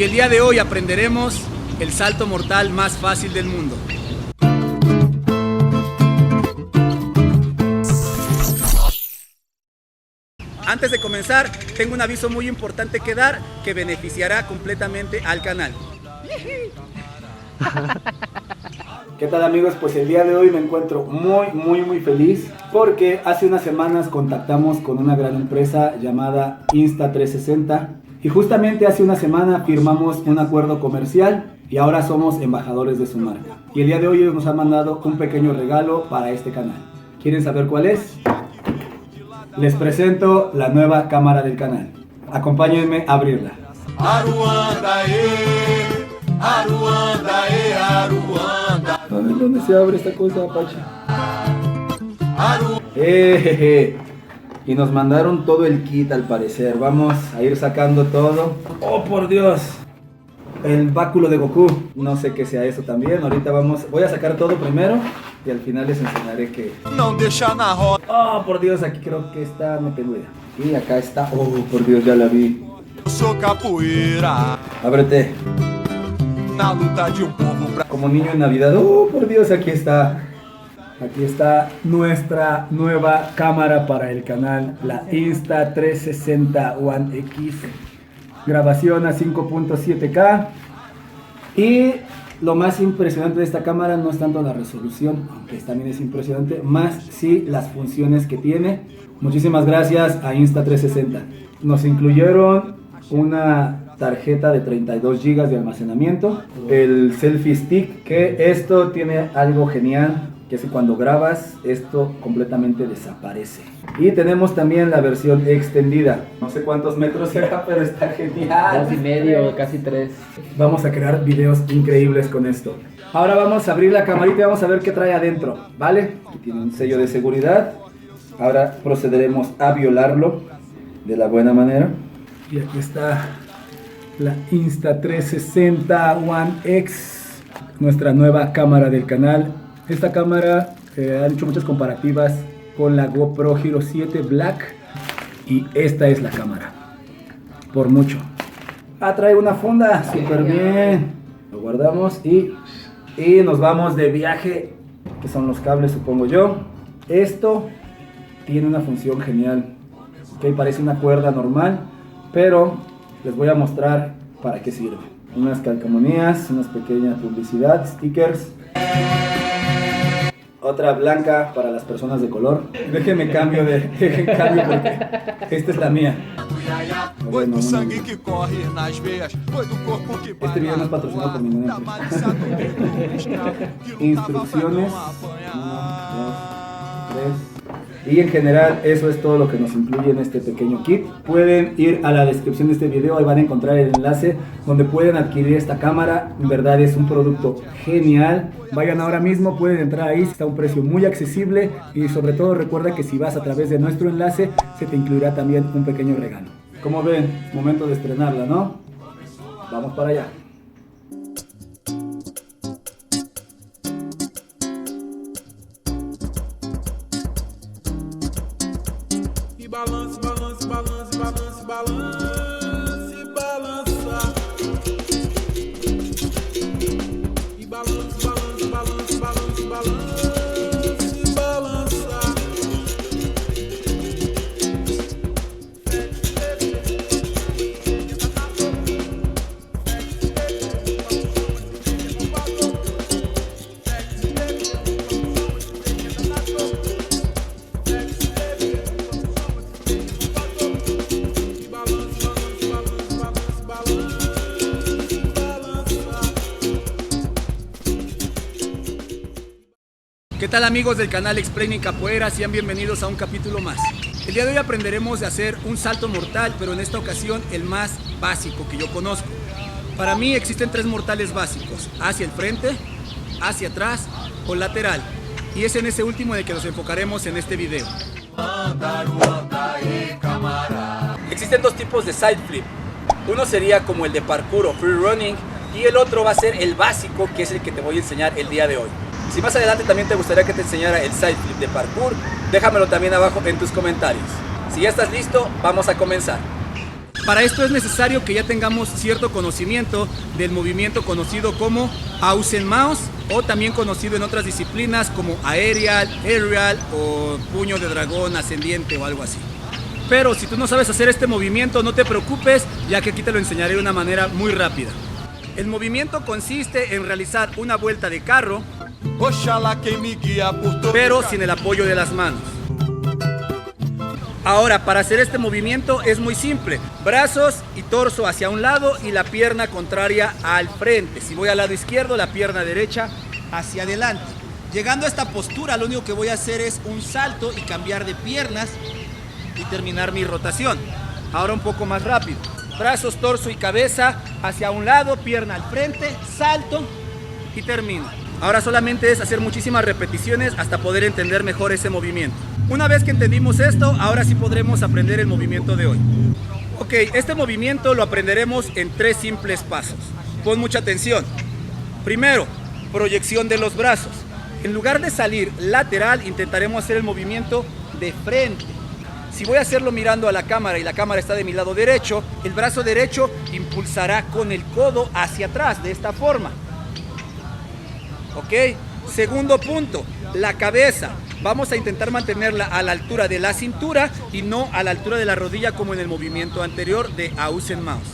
y el día de hoy aprenderemos el salto mortal más fácil del mundo. Antes de comenzar, tengo un aviso muy importante que dar que beneficiará completamente al canal. ¿Qué tal, amigos? Pues el día de hoy me encuentro muy feliz porque hace unas semanas contactamos con una gran empresa llamada Insta360 y justamente hace una semana firmamos un acuerdo comercial y ahora somos embajadores de su marca. Y el día de hoy ellos nos han mandado un pequeño regalo para este canal. ¿Quieren saber cuál es? Les presento la nueva cámara del canal. Acompáñenme a abrirla. Aruanda, Aruanda, Aruanda. A ver, ¿dónde se abre esta cosa, Apache? Y nos mandaron todo el kit al parecer. Vamos a ir sacando todo. ¡Oh, por Dios! El báculo de Goku. No sé qué sea eso también. Ahorita voy a sacar todo primero y al final les enseñaré que... Não deixa na roda. ¡Oh, por Dios! Aquí creo que está, no tengo idea. Y acá está. ¡Oh, por Dios! Ya la vi. Sou capoeira. Ábrete. Na luta de povo pra... Como niño en Navidad. ¡Oh, por Dios! Aquí está. Aquí está nuestra nueva cámara para el canal, la Insta360 One X. Grabación a 5.7K. Y lo más impresionante de esta cámara no es tanto la resolución, aunque también es impresionante, más sí las funciones que tiene. Muchísimas gracias a Insta360. Nos incluyeron una tarjeta de 32 GB de almacenamiento, el selfie stick, que esto tiene algo genial, que es que cuando grabas esto completamente desaparece. Y tenemos también la versión extendida. No sé cuántos metros será, pero está genial. 2,5, casi 3. Vamos a crear videos increíbles con esto. Ahora vamos a abrir la camarita y vamos a ver qué trae adentro, ¿vale? Aquí tiene un sello de seguridad. Ahora procederemos a violarlo de la buena manera. Y aquí está la Insta360 One X, nuestra nueva cámara del canal. Esta cámara han hecho muchas comparativas con la GoPro Hero 7 Black y esta es la cámara, por mucho. Trae una funda, súper bien. Lo guardamos y nos vamos de viaje, que son los cables, supongo yo. Esto tiene una función genial, que parece una cuerda normal, pero les voy a mostrar para qué sirve. Unas calcomanías, unas pequeñas publicidad, stickers. Otra blanca para las personas de color. Déjenme cambio porque esta es la mía. Foi do sangue que corre nas veias, foi do corpo que para. Este video no es patrocinado por ninguna empresa. Instrucciones. 1, 2, 3. Y en general eso es todo lo que nos incluye en este pequeño kit. Pueden ir a la descripción de este video, ahí van a encontrar el enlace donde pueden adquirir esta cámara. En verdad es un producto genial. Vayan ahora mismo, pueden entrar ahí, está a un precio muy accesible y sobre todo recuerda que si vas a través de nuestro enlace se te incluirá también un pequeño regalo. Como ven, es momento de estrenarla, ¿no? Vamos para allá. Balance, balance, balance, balance, balance, balança. E balance, balance, balance, balance, balance, balança. ¿Qué tal, amigos del canal Explaining Capoeira? Sean bienvenidos a un capítulo más. El día de hoy aprenderemos de hacer un salto mortal, pero en esta ocasión el más básico que yo conozco. Para mí existen 3 mortales básicos: hacia el frente, hacia atrás o lateral. Y es en ese último en el que nos enfocaremos en este video. Existen 2 tipos de side flip. Uno sería como el de parkour o free running y el otro va a ser el básico, que es el que te voy a enseñar el día de hoy. Si más adelante también te gustaría que te enseñara el side flip de parkour, déjamelo también abajo en tus comentarios. Si ya estás listo, vamos a comenzar. Para esto es necesario que ya tengamos cierto conocimiento del movimiento conocido como Außenmaus o también conocido en otras disciplinas como aerial o puño de dragón ascendiente o algo así. Pero si tú no sabes hacer este movimiento, no te preocupes, ya que aquí te lo enseñaré de una manera muy rápida. El movimiento consiste en realizar una vuelta de carro, Oxalá quem me guia por todo pero lugar. sin el apoyo de las manos. Ahora, para hacer este movimiento es muy simple. Brazos y torso hacia un lado y la pierna contraria al frente. Si voy al lado izquierdo, la pierna derecha hacia adelante. Llegando a esta postura, lo único que voy a hacer es un salto y cambiar de piernas y terminar mi rotación. Ahora un poco más rápido. Brazos, torso y cabeza hacia un lado, pierna al frente, salto y termino. Ahora solamente es hacer muchísimas repeticiones hasta poder entender mejor ese movimiento. Una vez que entendimos esto, ahora sí podremos aprender el movimiento de hoy. Ok, este movimiento lo aprenderemos en 3 simples pasos. Pon mucha atención. Primero, proyección de los brazos. En lugar de salir lateral, intentaremos hacer el movimiento de frente. Si voy a hacerlo mirando a la cámara y la cámara está de mi lado derecho, el brazo derecho impulsará con el codo hacia atrás, de esta forma. Ok, segundo punto, la cabeza. Vamos a intentar mantenerla a la altura de la cintura y no a la altura de la rodilla como en el movimiento anterior de Außenmaus.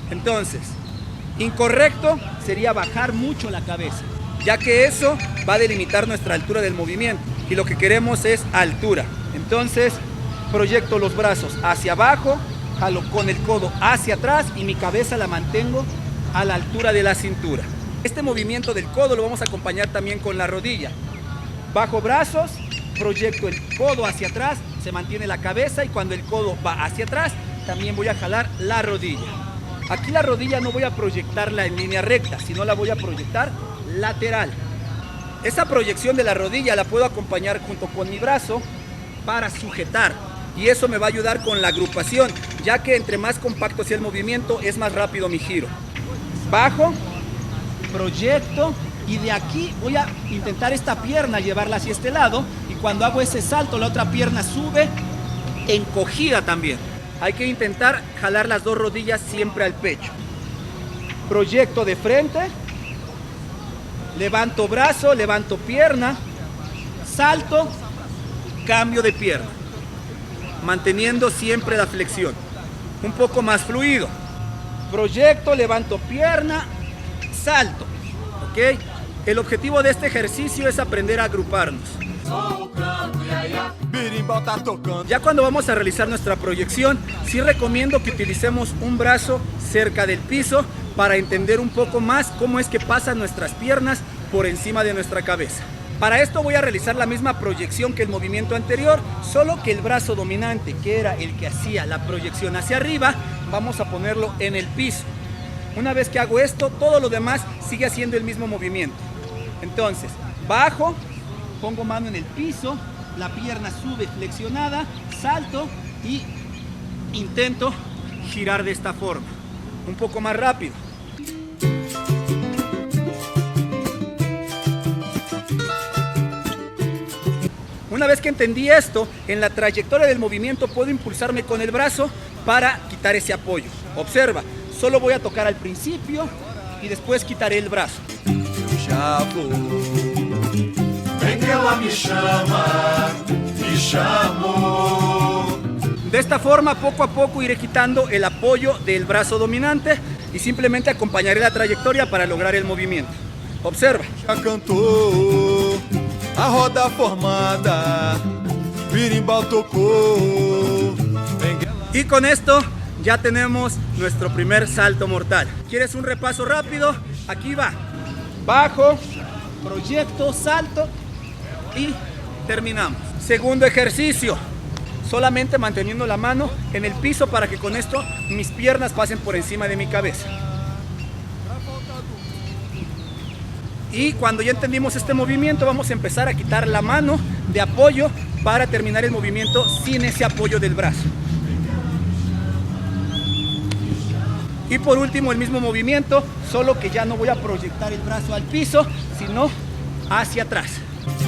Entonces, incorrecto sería bajar mucho la cabeza, ya que eso va a delimitar nuestra altura del movimiento y lo que queremos es altura. Entonces, proyecto los brazos hacia abajo, jalo con el codo hacia atrás y mi cabeza la mantengo a la altura de la cintura. Este movimiento del codo lo vamos a acompañar también con la rodilla. Bajo brazos, proyecto el codo hacia atrás, se mantiene la cabeza y cuando el codo va hacia atrás, también voy a jalar la rodilla. Aquí la rodilla no voy a proyectarla en línea recta, sino la voy a proyectar lateral. Esa proyección de la rodilla la puedo acompañar junto con mi brazo para sujetar. Y eso me va a ayudar con la agrupación, ya que entre más compacto sea el movimiento, es más rápido mi giro. Bajo, proyecto y de aquí voy a intentar esta pierna llevarla hacia este lado y cuando hago ese salto la otra pierna sube encogida también. Hay que intentar jalar las 2 rodillas siempre al pecho. Proyecto de frente, levanto brazo, levanto pierna, salto, cambio de pierna, manteniendo siempre la flexión, un poco más fluido. Proyecto, levanto pierna, salto, ¿ok? El objetivo de este ejercicio es aprender a agruparnos. Birimbau tá tocando. Ya cuando vamos a realizar nuestra proyección, sí recomiendo que utilicemos un brazo cerca del piso para entender un poco más cómo es que pasan nuestras piernas por encima de nuestra cabeza. Para esto voy a realizar la misma proyección que el movimiento anterior, solo que el brazo dominante, que era el que hacía la proyección hacia arriba, vamos a ponerlo en el piso. Una vez que hago esto, todo lo demás sigue haciendo el mismo movimiento. Entonces, bajo, pongo mano en el piso, la pierna sube flexionada, salto y intento girar de esta forma, un poco más rápido. Una vez que entendí esto, en la trayectoria del movimiento puedo impulsarme con el brazo para quitar esse apoyo. Observa, solo voy a tocar al principio y después quitaré el brazo. Já vou. Vem que ela me chama, me chamou. De esta forma, poco a poco iré quitando el apoyo del brazo dominante y simplemente acompañaré la trayectoria para lograr el movimiento. Observa. Já cantou a roda formada. Birimbau tocou. Vem que ela- Y con esto ya tenemos nuestro primer salto mortal. ¿Quieres un repaso rápido? Aquí va. Bajo, proyecto, salto y terminamos. Segundo ejercicio. Solamente manteniendo la mano en el piso para que con esto mis piernas pasen por encima de mi cabeza. Y cuando ya entendimos este movimiento, vamos a empezar a quitar la mano de apoyo para terminar el movimiento sin ese apoyo del brazo. Y por último el mismo movimiento, solo que ya no voy a proyectar el brazo al piso, sino hacia atrás.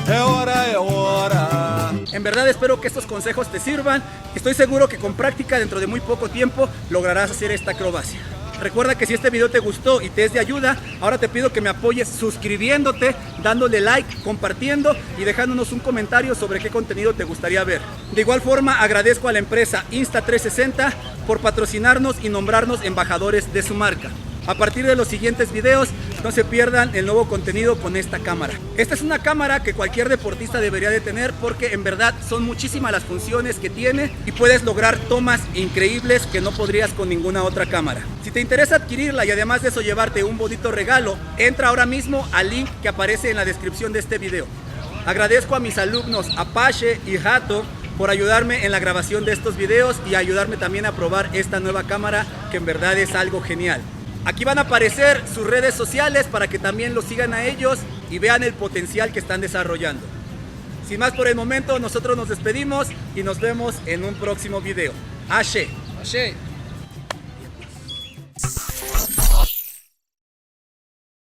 É hora, é hora. En verdad espero que estos consejos te sirvan. Estoy seguro que con práctica dentro de muy poco tiempo lograrás hacer esta acrobacia. Recuerda que si este video te gustó y te es de ayuda, ahora te pido que me apoyes suscribiéndote, dándole like, compartiendo y dejándonos un comentario sobre qué contenido te gustaría ver. De igual forma, agradezco a la empresa Insta360 por patrocinarnos y nombrarnos embajadores de su marca. A partir de los siguientes videos, no se pierdan el nuevo contenido con esta cámara. Esta es una cámara que cualquier deportista debería de tener porque en verdad son muchísimas las funciones que tiene y puedes lograr tomas increíbles que no podrías con ninguna otra cámara. Si te interesa adquirirla y además de eso llevarte un bonito regalo, entra ahora mismo al link que aparece en la descripción de este video. Agradezco a mis alumnos Apache y Hato por ayudarme en la grabación de estos videos y ayudarme también a probar esta nueva cámara que en verdad es algo genial. Aquí van a aparecer sus redes sociales para que también los sigan a ellos y vean el potencial que están desarrollando. Sin más por el momento, nosotros nos despedimos y nos vemos en un próximo video. Ashe. Achei.